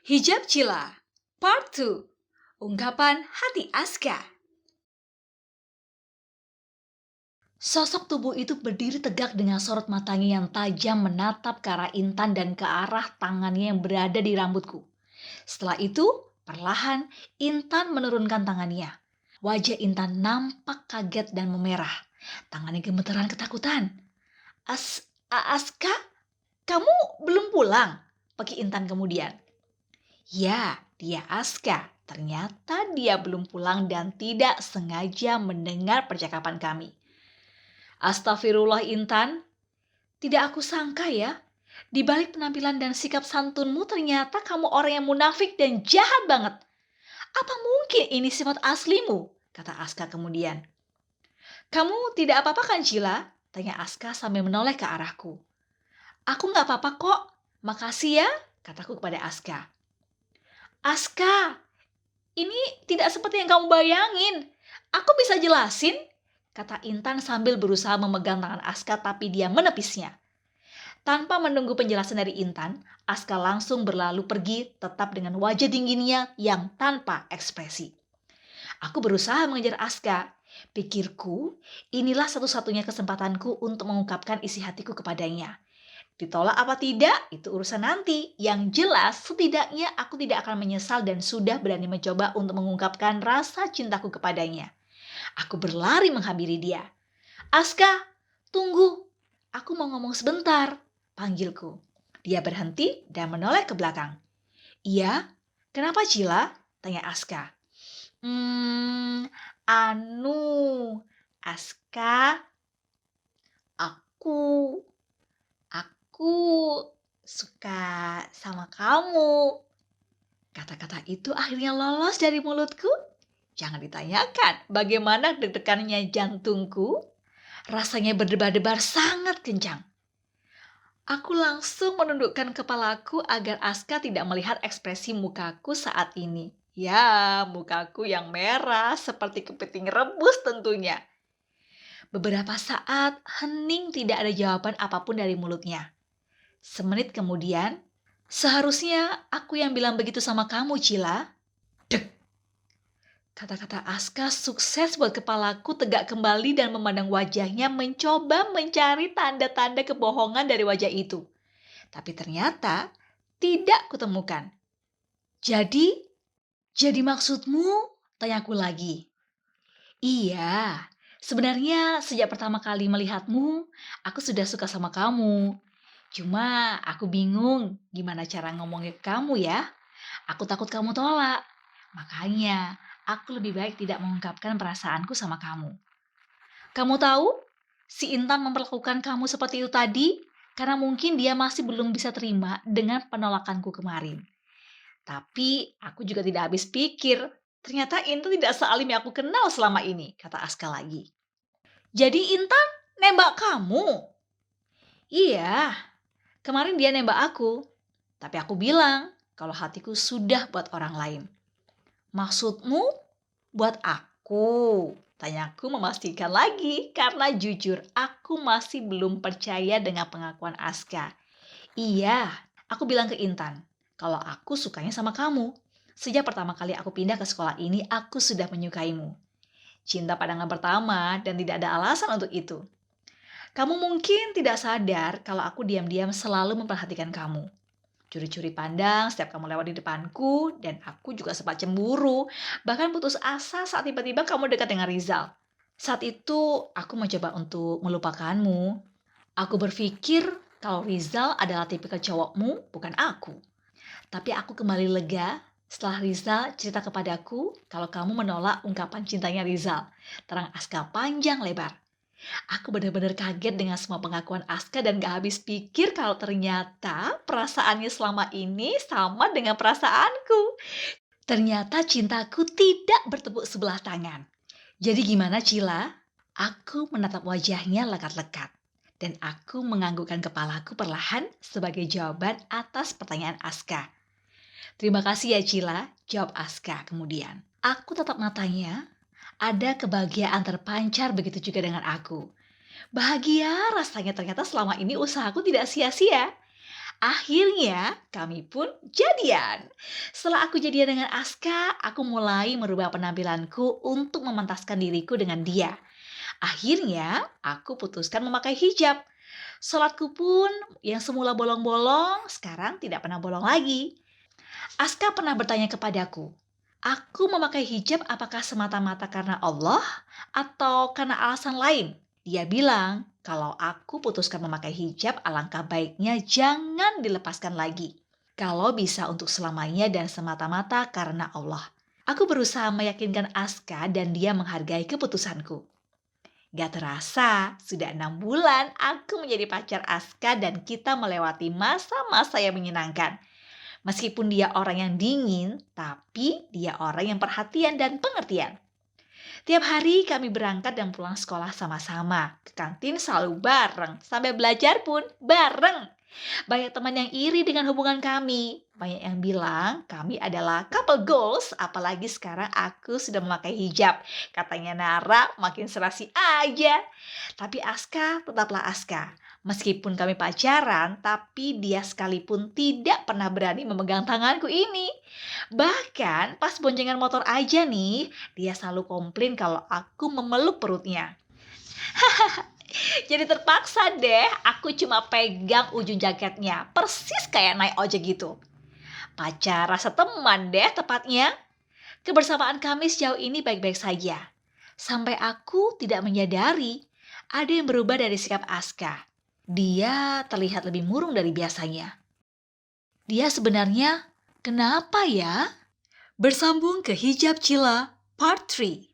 Hijab Cila Part 2. Ungkapan hati Aska. Sosok tubuh itu berdiri tegak dengan sorot matanya yang tajam menatap ke arah Intan dan ke arah tangannya yang berada di rambutku. Setelah itu, perlahan Intan menurunkan tangannya. Wajah Intan nampak kaget dan memerah. Tangannya gemeteran ketakutan. Aska, kamu belum pulang? Peki Intan kemudian. Ya, dia Aska. Ternyata dia belum pulang dan tidak sengaja mendengar percakapan kami. Astagfirullah Intan, tidak aku sangka ya. Di balik penampilan dan sikap santunmu ternyata kamu orang yang munafik dan jahat banget. Apa mungkin ini sifat aslimu? Kata Aska kemudian. Kamu tidak apa-apa kan Cila? Tanya Aska sambil menoleh ke arahku. Aku gak apa-apa kok. Makasih ya, kataku kepada Aska. Aska, ini tidak seperti yang kamu bayangin. Aku bisa jelasin, kata Intan sambil berusaha memegang tangan Aska tapi dia menepisnya. Tanpa menunggu penjelasan dari Intan, Aska langsung berlalu pergi tetap dengan wajah dinginnya yang tanpa ekspresi. Aku berusaha mengejar Aska. Pikirku, inilah satu-satunya kesempatanku untuk mengungkapkan isi hatiku kepadanya. Ditolak apa tidak, itu urusan nanti. Yang jelas, setidaknya aku tidak akan menyesal dan sudah berani mencoba untuk mengungkapkan rasa cintaku kepadanya. Aku berlari menghampiri dia. Aska, tunggu. Aku mau ngomong sebentar, panggilku. Dia berhenti dan menoleh ke belakang. Iya, kenapa Cila? Tanya Aska. Aska, Aku suka sama kamu. Kata-kata itu akhirnya lolos dari mulutku. Jangan ditanyakan bagaimana deg-degannya jantungku. Rasanya berdebar-debar sangat kencang. Aku langsung menundukkan kepalaku agar Aska tidak melihat ekspresi mukaku saat ini. Ya, mukaku yang merah seperti kepiting rebus tentunya. Beberapa saat hening tidak ada jawaban apapun dari mulutnya. Semenit kemudian, seharusnya aku yang bilang begitu sama kamu, Cila. Dek. Kata-kata Aska sukses buat kepalaku tegak kembali dan memandang wajahnya mencoba mencari tanda-tanda kebohongan dari wajah itu. Tapi ternyata tidak kutemukan. Jadi maksudmu? Tanyaku lagi. Iya, sebenarnya sejak pertama kali melihatmu, aku sudah suka sama kamu. Cuma aku bingung gimana cara ngomongnya ke kamu ya. Aku takut kamu tolak. Makanya aku lebih baik tidak mengungkapkan perasaanku sama kamu. Kamu tahu, si Intan memperlakukan kamu seperti itu tadi karena mungkin dia masih belum bisa terima dengan penolakanku kemarin. Tapi aku juga tidak habis pikir. Ternyata Intan tidak sealim yang aku kenal selama ini, kata Aska lagi. Jadi Intan nembak kamu? Iya. Kemarin dia nembak aku, tapi aku bilang kalau hatiku sudah buat orang lain. Maksudmu buat aku? Tanyaku memastikan lagi karena jujur aku masih belum percaya dengan pengakuan Aska. Iya, aku bilang ke Intan kalau aku sukanya sama kamu. Sejak pertama kali aku pindah ke sekolah ini, aku sudah menyukaimu. Cinta pandangan pertama dan tidak ada alasan untuk itu. Kamu mungkin tidak sadar kalau aku diam-diam selalu memperhatikan kamu. Curi-curi pandang setiap kamu lewat di depanku dan aku juga sempat cemburu. Bahkan putus asa saat tiba-tiba kamu dekat dengan Rizal. Saat itu aku mencoba untuk melupakanmu. Aku berpikir kalau Rizal adalah tipikal cowokmu, bukan aku. Tapi aku kembali lega setelah Rizal cerita kepadaku kalau kamu menolak ungkapan cintanya Rizal. Terang Aska panjang lebar. Aku benar-benar kaget dengan semua pengakuan Aska dan gak habis pikir kalau ternyata perasaannya selama ini sama dengan perasaanku. Ternyata cintaku tidak bertepuk sebelah tangan. Jadi gimana Cila? Aku menatap wajahnya lekat-lekat. Dan aku menganggukkan kepalaku perlahan sebagai jawaban atas pertanyaan Aska. Terima kasih ya Cila, jawab Aska kemudian. Aku tatap matanya. Ada kebahagiaan terpancar begitu juga dengan aku. Bahagia rasanya ternyata selama ini usahaku tidak sia-sia. Akhirnya kami pun jadian. Setelah aku jadian dengan Aska, aku mulai merubah penampilanku untuk memantaskan diriku dengan dia. Akhirnya aku putuskan memakai hijab. Sholatku pun yang semula bolong-bolong, sekarang tidak pernah bolong lagi. Aska pernah bertanya kepadaku, aku memakai hijab apakah semata-mata karena Allah atau karena alasan lain? Dia bilang, kalau aku putuskan memakai hijab, alangkah baiknya jangan dilepaskan lagi. Kalau bisa untuk selamanya dan semata-mata karena Allah. Aku berusaha meyakinkan Aska dan dia menghargai keputusanku. Gak terasa, sudah 6 bulan aku menjadi pacar Aska dan kita melewati masa-masa yang menyenangkan. Meskipun dia orang yang dingin, tapi dia orang yang perhatian dan pengertian. Tiap hari kami berangkat dan pulang sekolah sama-sama. Ke kantin selalu bareng, sampai belajar pun bareng. Banyak teman yang iri dengan hubungan kami. Banyak yang bilang kami adalah couple goals, apalagi sekarang aku sudah memakai hijab. Katanya Nara makin serasi aja. Tapi Aska tetaplah Aska. Meskipun kami pacaran, tapi dia sekalipun tidak pernah berani memegang tanganku ini. Bahkan pas boncengan motor aja nih, dia selalu komplain kalau aku memeluk perutnya. Jadi terpaksa deh aku cuma pegang ujung jaketnya, persis kayak naik ojek gitu. Pacar rasa teman deh tepatnya. Kebersamaan kami sejauh ini baik-baik saja. Sampai aku tidak menyadari ada yang berubah dari sikap Aska. Dia terlihat lebih murung dari biasanya. Dia sebenarnya kenapa ya? Bersambung ke Hijab Cila Part 3.